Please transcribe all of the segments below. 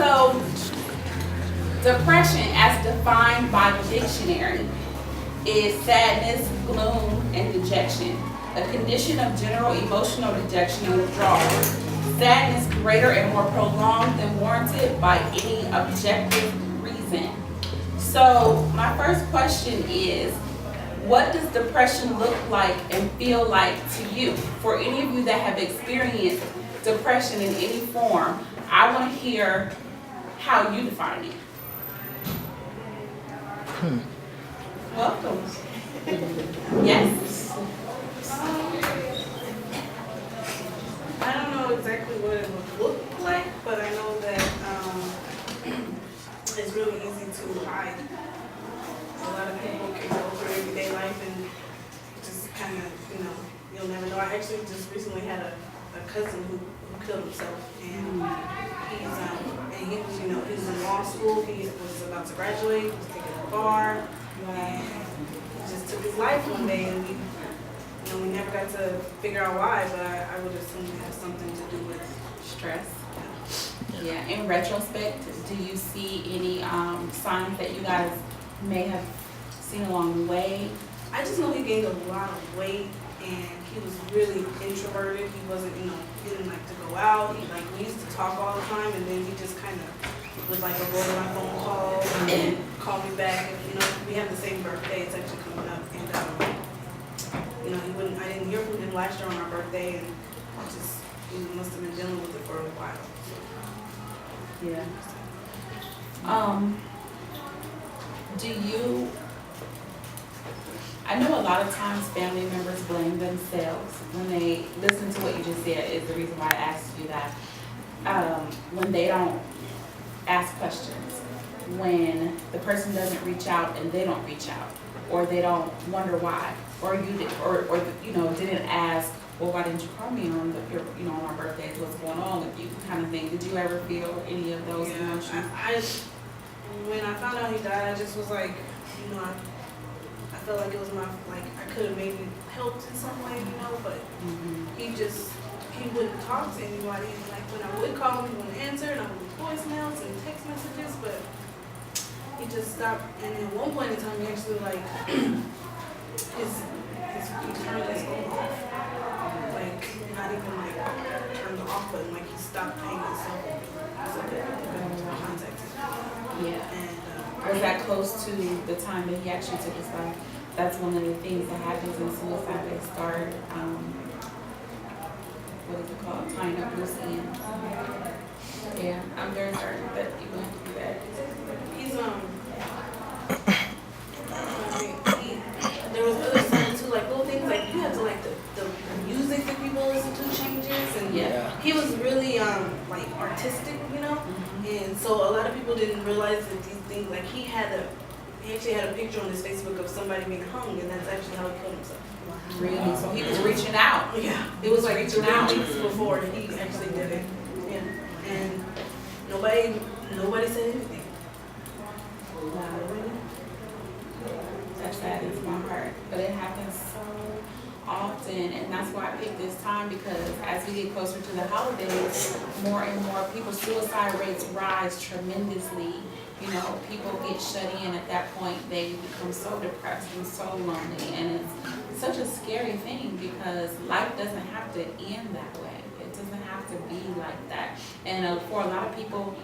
So, depression, as defined by the dictionary, is sadness, gloom, and dejection, a condition of general emotional dejection and withdrawal. Sadness greater and more prolonged than warranted by any objective reason. So, my first question is, what does depression look like and feel like to you? For any of you that have experienced depression in any form, I want to hear how you define it. Welcome. Yes. I don't know exactly what it would look like, but I know that it's really easy to hide. A lot of people can go through everyday life and just kind of, you'll never know. I actually just recently had a cousin who killed himself, and he was, he was in law school. He was about to graduate. He was taking a bar, and he just took his life one day, and we never got to figure out why, but I would assume it has something to do with Stress. Yeah. In retrospect, do you see any signs that you guys may have seen along the way? I just know he gained a lot of weight, and he was really introverted. He wasn't, he didn't like to go out. We used to talk all the time, and then he just kind of would avoid my phone calls and then call me back. And, we have the same birthday. It's actually coming up, and I didn't hear from him last year on our birthday, and he must have been dealing with it for a while. Yeah. I know a lot of times family members blame themselves when they listen to what you just said is the reason why I asked you that. When they don't ask questions, when the person doesn't reach out and they don't reach out, or they don't wonder why, or you did, or didn't ask, well, why didn't you call me on on our birthdays? What's going on with you? Kind of thing. Did you ever feel any of those emotions? When I found out he died, I just was like, I felt like it was I could have maybe helped in some way, but he wouldn't talk to anybody. When I would call him, he wouldn't answer, and I would leave voicemails and text messages, but he just stopped. And at one point in time, he actually he turned his phone off. Not even turned the off button, he stopped paying his cell phone. So that contact him. Yeah. And was that close to the time that he actually took his life? That's one of the things that happens in suicide. They start, what is it called? Tying up loose ends. Yeah, I'm very certain that you went through that. He's there was other stuff too, little things you have to the music that people listen to changes, and he was really artistic, and so a lot of people didn't realize that these things he actually had a picture on his Facebook of somebody being hung, and that's actually how he killed himself. Really? So he was reaching out. Yeah, it was reaching 3 weeks before he actually did it. Yeah, and nobody said anything. That saddens my heart, but it happens so often, and that's why I picked this time, because as we get closer to the holidays, more and more people's suicide rates rise tremendously. People get shut in at that point. They become so depressed and so lonely, and it's such a scary thing because life doesn't have to end that way. It doesn't have to be like that. And for a lot of people,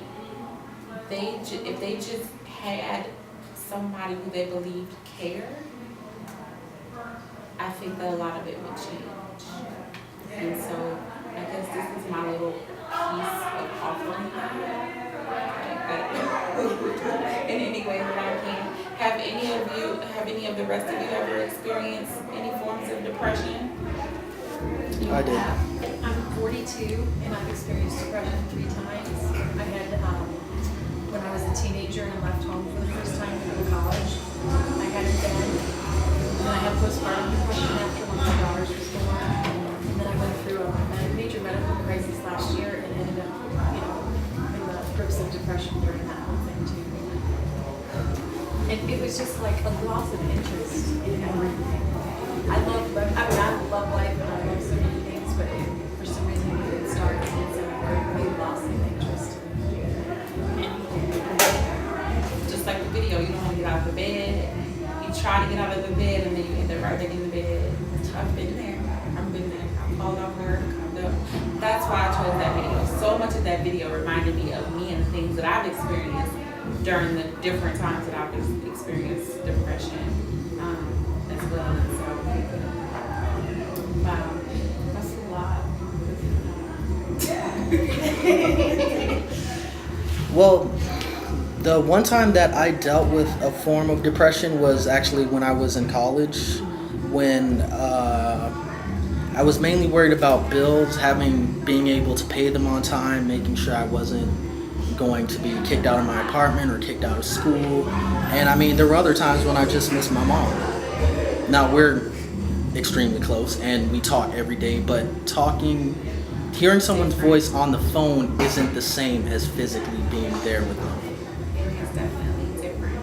if they just had somebody who they believed cared, I think that a lot of it would change. And so I guess this is my little piece of offering that in any way that I can. Have any of the rest of you ever experienced any forms of depression? I did. I'm 42 and I've experienced depression 3 times. I had when I was a teenager and I left home for the first time to go to college. I had it then. And I had postpartum depression after one of my daughters was born. And then I went through a major medical crisis last year and ended up, in the grips of depression during that whole thing too. And it was just like a loss of interest in everything. I love life and I love so many things, but for some reason it didn't start. And so I really lost the interest. video reminded me of me and the things that I've experienced during the different times that I've experienced depression as well. And so, wow, that's a lot. Well, the one time that I dealt with a form of depression was actually when I was in college, when I was mainly worried about bills, being able to pay them on time, making sure I wasn't going to be kicked out of my apartment or kicked out of school. And I mean, there were other times when I just missed my mom. Now, we're extremely close and we talk every day, but hearing someone's voice on the phone isn't the same as physically being there with them. It's definitely different.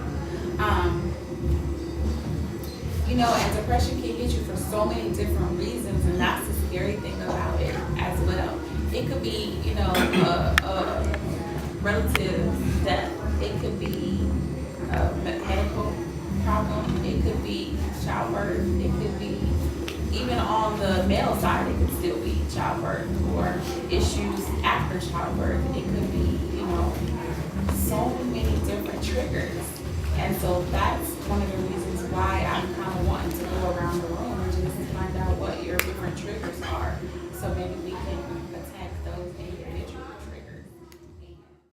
And depression can hit you for so many different reasons, and that's the scary thing about it as well. It could be, a relative death. It could be a medical problem. It could be childbirth. It could be, even on the male side, it could still be childbirth or issues after childbirth. It could be, so many different triggers. And so that's one of the reasons